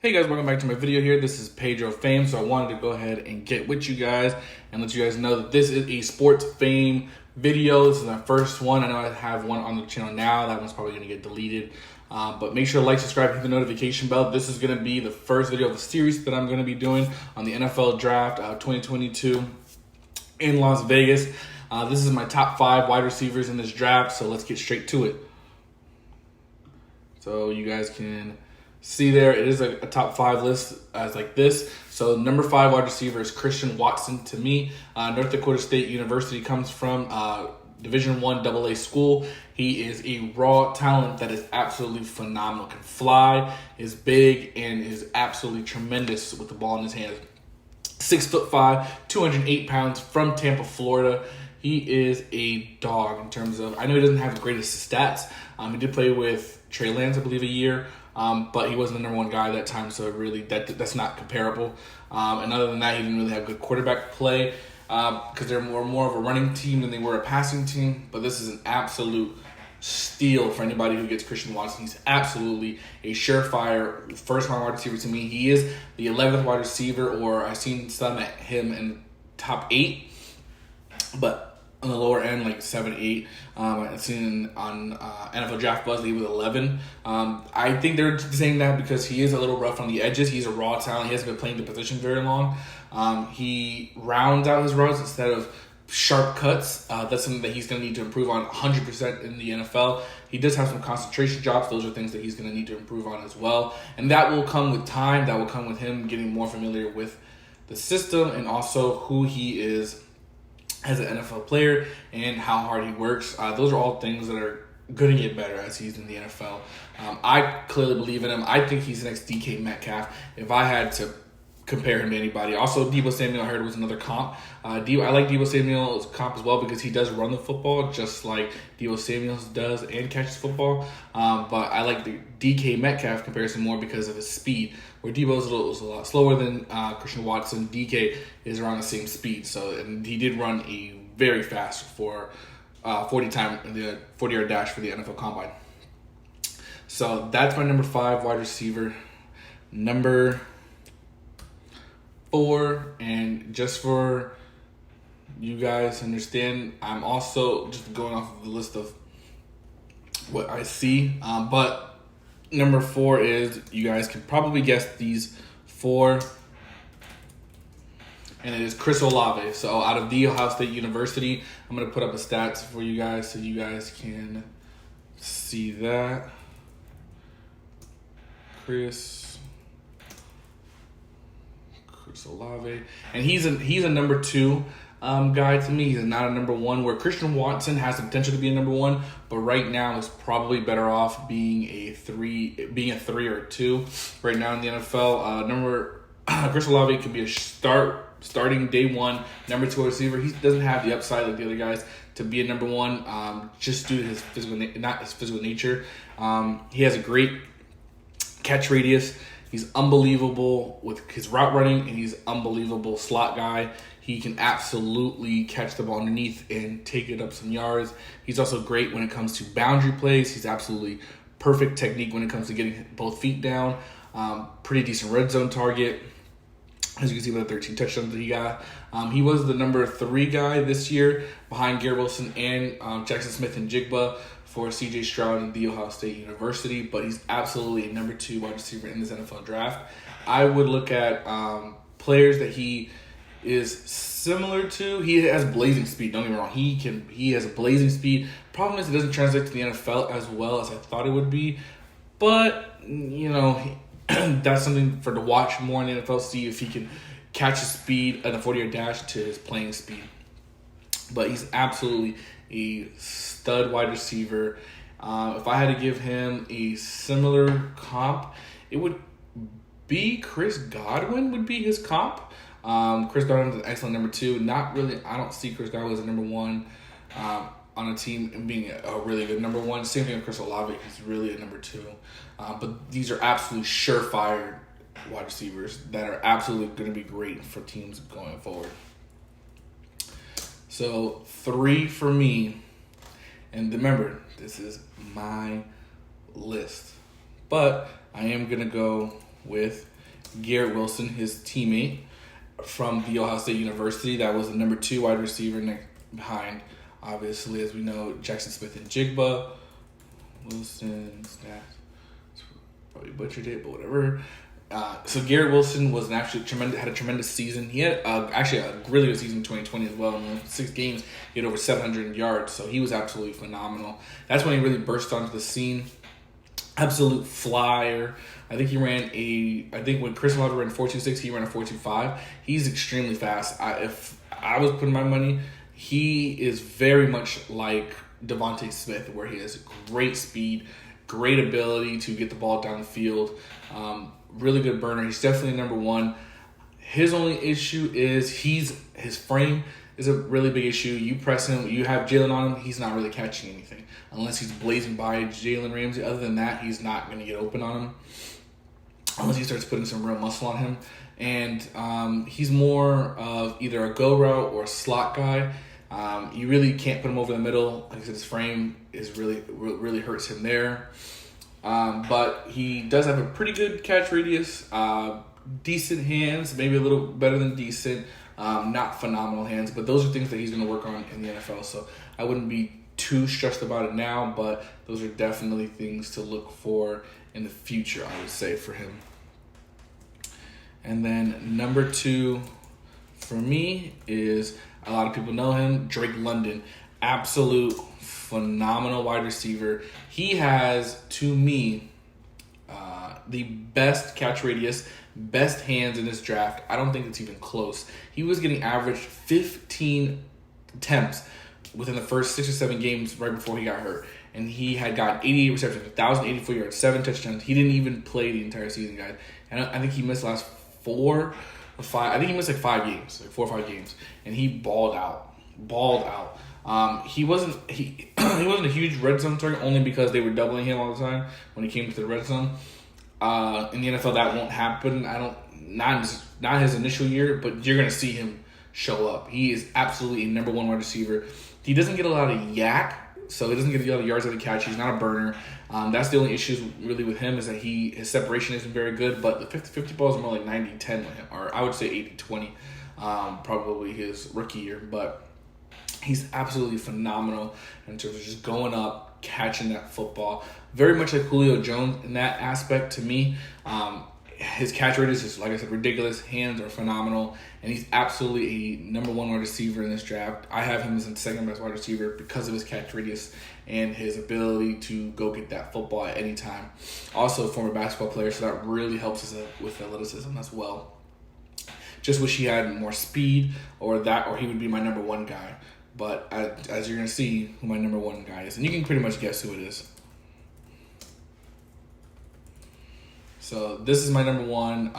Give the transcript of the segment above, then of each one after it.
Hey guys, welcome back to my video here. This is Pedro Fame, so I wanted to go ahead and get with you guys and let you guys know that this is a Sports Fame video. This is my first one. I know I have one on the channel now. That one's probably going to get deleted. But make sure to like, subscribe, hit the notification bell. This is going to be the first video of a series that I'm going to be doing on the NFL Draft 2022 in Las Vegas. This is my top 5 wide receivers in this draft, so let's get straight to it. So you guys can see there, it is a top 5 list as like this. So number 5 wide receiver is Christian Watson to me. North Dakota State University, comes from Division I AA school. He is a raw talent that is absolutely phenomenal. Can fly, is big, and is absolutely tremendous with the ball in his hands. 6'5", 208 pounds, from Tampa, Florida. He is a dog in terms of, I know he doesn't have the greatest stats. He did play with Trey Lance, I believe, a year. But he wasn't the number 1 guy at that time, so really that's not comparable. And other than that, he didn't really have good quarterback play because they're more of a running team than they were a passing team. But this is an absolute steal for anybody who gets Christian Watson. He's absolutely a surefire first-round wide receiver to me. He is the 11th wide receiver, or I've seen some at him in top 8, but on the lower end, like 7, 8. I've seen on NFL Draft Buzz, he was 11. I think they're saying that because he is a little rough on the edges. He's a raw talent. He hasn't been playing the position very long. He rounds out his routes instead of sharp cuts. That's something that he's going to need to improve on 100% in the NFL. He does have some concentration drops. Those are things that he's going to need to improve on as well. And that will come with time. That will come with him getting more familiar with the system and also who he is as an NFL player and how hard he works. Those are all things that are going to get better as he's in the NFL. I clearly believe in him. I think he's the next DK Metcalf if I had to compare him to anybody. Also, Deebo Samuel, I heard, was another comp. I like Deebo Samuel's comp as well because he does run the football just like Deebo Samuel does and catches football. But I like the DK Metcalf comparison more because of his speed, where Deebo is a lot slower than Christian Watson. DK is around the same speed, and he did run a very fast for 40-yard dash for the NFL Combine. So that's my number 5 wide receiver. Number 4, and just for you guys to understand, I'm also just going off of the list of what I see. But number 4 is, you guys can probably guess these 4, and it is Chris Olave. So out of The Ohio State University, I'm going to put up the stats for you guys so you guys can see that. Chris Olave, and he's a number 2 guy to me. He's not a number 1, where Christian Watson has the potential to be a number 1, but right now is probably better off being a 3 or a 2 right now in the NFL. Chris Olave could be a starting day 1 number 2 receiver. He doesn't have the upside like the other guys to be a number 1, just due to his physical nature. He has a great catch radius. He's unbelievable with his route running, and he's unbelievable slot guy. He can absolutely catch the ball underneath and take it up some yards. He's also great when it comes to boundary plays. He's absolutely perfect technique when it comes to getting both feet down. Pretty decent red zone target, as you can see by the 13 touchdowns that he got. He was the number 3 guy this year behind Garrett Wilson and Jackson Smith and Jigba for C.J. Stroud and The Ohio State University, but he's absolutely a number 2 wide receiver in this NFL draft. I would look at players that he is similar to. He has blazing speed. Don't get me wrong. He has a blazing speed. Problem is, it doesn't translate to the NFL as well as I thought it would be. But that's something to watch more in the NFL. See if he can catch his speed at a 40-yard dash to his playing speed. But he's absolutely a stud wide receiver. If I had to give him a similar comp, it would be Chris Godwin would be his comp. Chris Godwin is an excellent number 2. Not really. I don't see Chris Godwin as a number 1 on a team and being a really good number 1. Same thing with Chris Olave. He's really a number 2. But these are absolutely surefire wide receivers that are absolutely going to be great for teams going forward. So 3 for me, and remember, this is my list. But I am going to go with Garrett Wilson, his teammate from the Ohio State University. That was the number 2 wide receiver behind, obviously, as we know, Jackson Smith and Jigba. Wilson, stats. Probably butchered it, but whatever. So Garrett Wilson was had a tremendous season. He had actually a really good season in 2020 as well. In 6 games, he had over 700 yards, so he was absolutely phenomenal. That's when he really burst onto the scene. Absolute flyer. I think when Chris Olave ran 4.26, he ran a 4.25. He's extremely fast. If I was putting my money, he is very much like Devontae Smith, where he has great speed, great ability to get the ball down the field. Really good burner. He's definitely number 1. His only issue is his frame is a really big issue. You press him, you have Jalen on him, he's not really catching anything unless he's blazing by Jalen Ramsey. Other than that, he's not going to get open on him unless he starts putting some real muscle on him. And he's more of either a go route or a slot guy. You really can't put him over the middle. Like I said, his frame is really hurts him there. But he does have a pretty good catch radius, decent hands, maybe a little better than decent, not phenomenal hands, but those are things that he's going to work on in the NFL. So I wouldn't be too stressed about it now, but those are definitely things to look for in the future, I would say, for him. And then number 2 for me is, a lot of people know him, Drake London. Absolute phenomenal wide receiver. He has, to me, the best catch radius, best hands in this draft. I don't think it's even close. He was getting averaged 15 attempts within the first 6 or 7 games right before he got hurt. And he had got 88 receptions, 1,084 yards, 7 touchdowns. He didn't even play the entire season, guys. And I think he missed the last 4 or 5. I think he missed like 5 games, like 4 or 5 games. And he balled out. He wasn't a huge red zone target only because they were doubling him all the time when he came to the red zone. In the NFL, that won't happen. Not his initial year, but you're gonna see him show up. He is absolutely a number 1 wide receiver. He doesn't get a lot of yak, so he doesn't get a lot of yards out of the catch. He's not a burner. That's the only issue really with him, is that his separation isn't very good. But the 50-50 balls are more like 90-10 with him, or I would say 80-20, probably his rookie year. But he's absolutely phenomenal in terms of just going up, catching that football. Very much like Julio Jones in that aspect to me. His catch rate is just, like I said, ridiculous. Hands are phenomenal. And he's absolutely a number 1 wide receiver in this draft. I have him as the second best wide receiver because of his catch radius and his ability to go get that football at any time. Also a former basketball player, so that really helps us with athleticism as well. Just wish he had more speed or he would be my number 1 guy. But as you're going to see who my number 1 guy is. And you can pretty much guess who it is. So this is my number 1.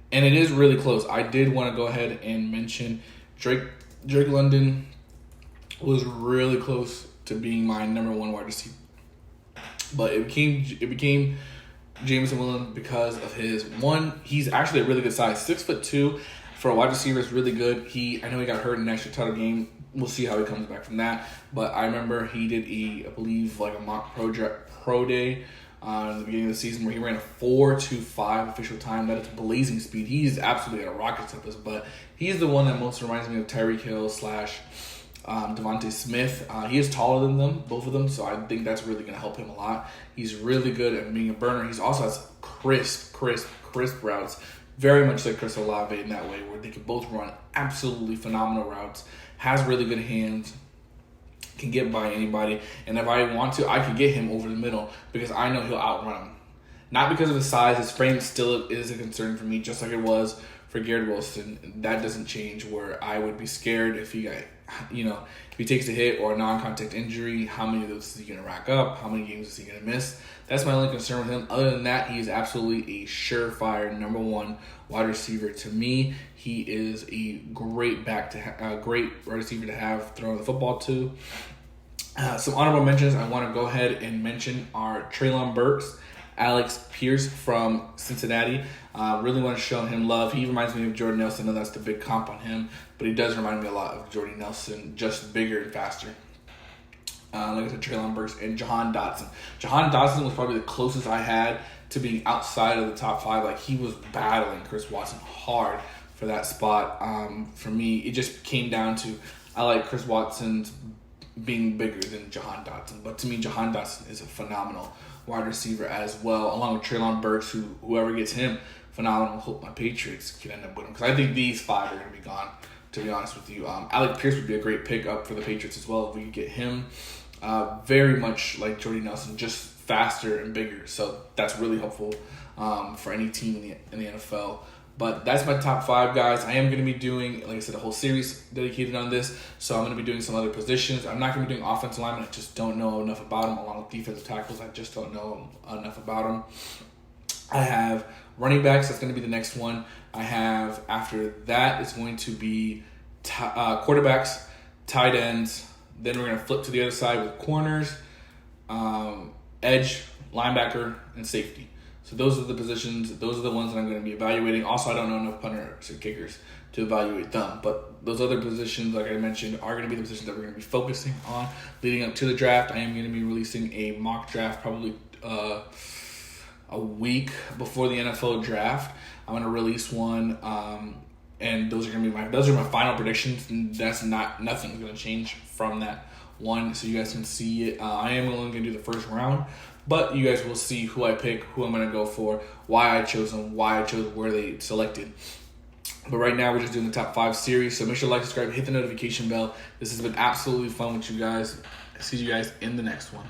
And it is really close. I did want to go ahead and mention Drake London was really close to being my number 1 wide receiver. But it became Jameson Williams because of he's actually a really good size. 6'2" for a wide receiver is really good. I know he got hurt in the national title game. We'll see how he comes back from that. But I remember he did a mock pro day in the beginning of the season where he ran a 4.25 official time. That is blazing speed. He's absolutely at a rocket ship, but he's the one that most reminds me of Tyreek Hill / Devontae Smith. He is taller than them, both of them, so I think that's really going to help him a lot. He's really good at being a burner. He also has crisp routes, very much like Chris Olave in that way, where they can both run absolutely phenomenal routes, has really good hands, can get by anybody, and if I want to, I can get him over the middle because I know he'll outrun him. Not because of his size, his frame still is a concern for me, just like it was for Garrett Wilson. That doesn't change, where I would be scared if if he takes a hit or a non-contact injury, how many of those is he going to rack up? How many games is he going to miss? That's my only concern with him. Other than that, he is absolutely a surefire number 1 wide receiver. To me, he is a great great wide receiver to have throwing the football to. Some honorable mentions I want to go ahead and mention are Treylon Burks, Alex Pierce from Cincinnati. Really want to show him love. He reminds me of Jordan Nelson. I know that's the big comp on him, but he does remind me a lot of Jordan Nelson, just bigger and faster. Like I said, Treylon Burks and Johan Dawson. Johan Dawson was probably the closest I had to being outside of the top 5. Like, he was battling Chris Watson hard for that spot. For me, it just came down to, I like Chris Watson's being bigger than Johan Dawson. But to me, Johan Dawson is a phenomenal wide receiver as well, along with Treylon Burks, whoever gets him, phenomenal. Hope my Patriots can end up with him, because I think these 5 are going to be gone, to be honest with you. Alec Pierce would be a great pickup for the Patriots as well if we could get him. Very much like Jordy Nelson, just faster and bigger. So that's really helpful for any team in the NFL. But that's my top 5, guys. I am going to be doing, like I said, a whole series dedicated on this. So I'm going to be doing some other positions. I'm not going to be doing offensive linemen. I just don't know enough about them. Along with defensive tackles, I just don't know enough about them. I have running backs. That's going to be the next one. I have, after that, it's going to be quarterbacks, tight ends. Then we're going to flip to the other side with corners, edge, linebacker, and safety. So those are the positions. Those are the ones that I'm going to be evaluating. Also, I don't know enough punters and kickers to evaluate them. But those other positions, like I mentioned, are going to be the positions that we're going to be focusing on leading up to the draft. I am going to be releasing a mock draft probably a week before the NFL draft. I'm going to release one, and those are going to be my final predictions. And that's nothing's going to change from that one, so you guys can see it. I am only going to do the first round, but you guys will see who I pick, who I'm going to go for, why I chose them, why I chose where they selected. But right now, we're just doing the top 5 series, so make sure to like, subscribe, hit the notification bell. This has been absolutely fun with you guys. See you guys in the next one.